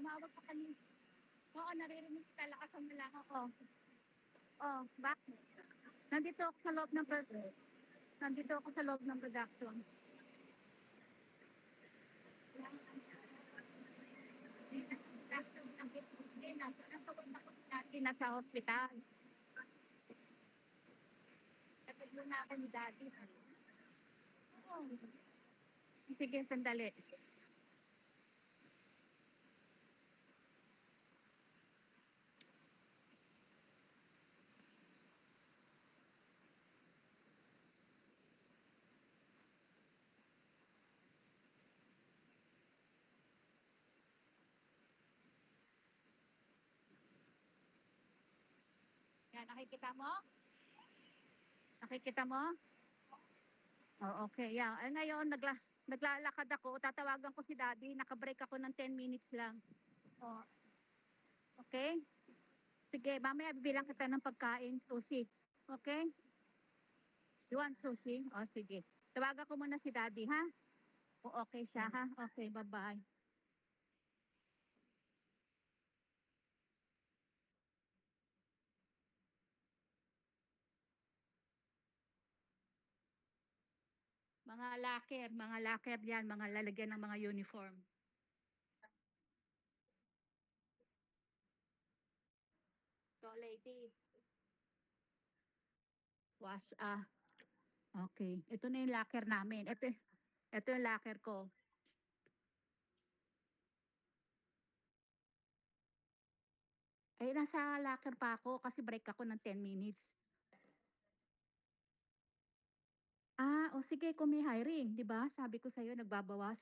Tumawag ka kanina. Oo, naririnig kita. Lakasan mo lang ako. Oh, bakit? Nandito ako sa loob ng Nandito ako sa loob ng production. Nasa hospital. Kapag muna ako ni Daddy. Oh. Sige, sandali. Yan, nakikita mo? Nakikita mo? Oh, okay. Yan. Ay, ngayon, naglalakad ako. Tatawagan ko si Daddy. Nakabreak ako ng 10 minutes lang. Oh, okay? Sige, mamaya bibilang kita ng pagkain, sushi. Okay? You want sushi? O, sige. Tawagan ko muna si Daddy, ha? O, okay siya, ha? Okay, bye-bye. Mga locker yan, mga lalagyan ng mga uniform. So, ladies, wash, okay. Ito na yung locker namin. Ito yung locker ko. Eh, nasa locker pa ako kasi break ako ng 10 minutes. O sige, kung may hiring, di ba? Sabi ko sa'yo, nagbabawas.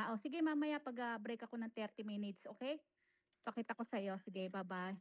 O sige, mamaya pag break ako ng 30 minutes, okay? Pakita ko sa'yo. Sige, bye-bye.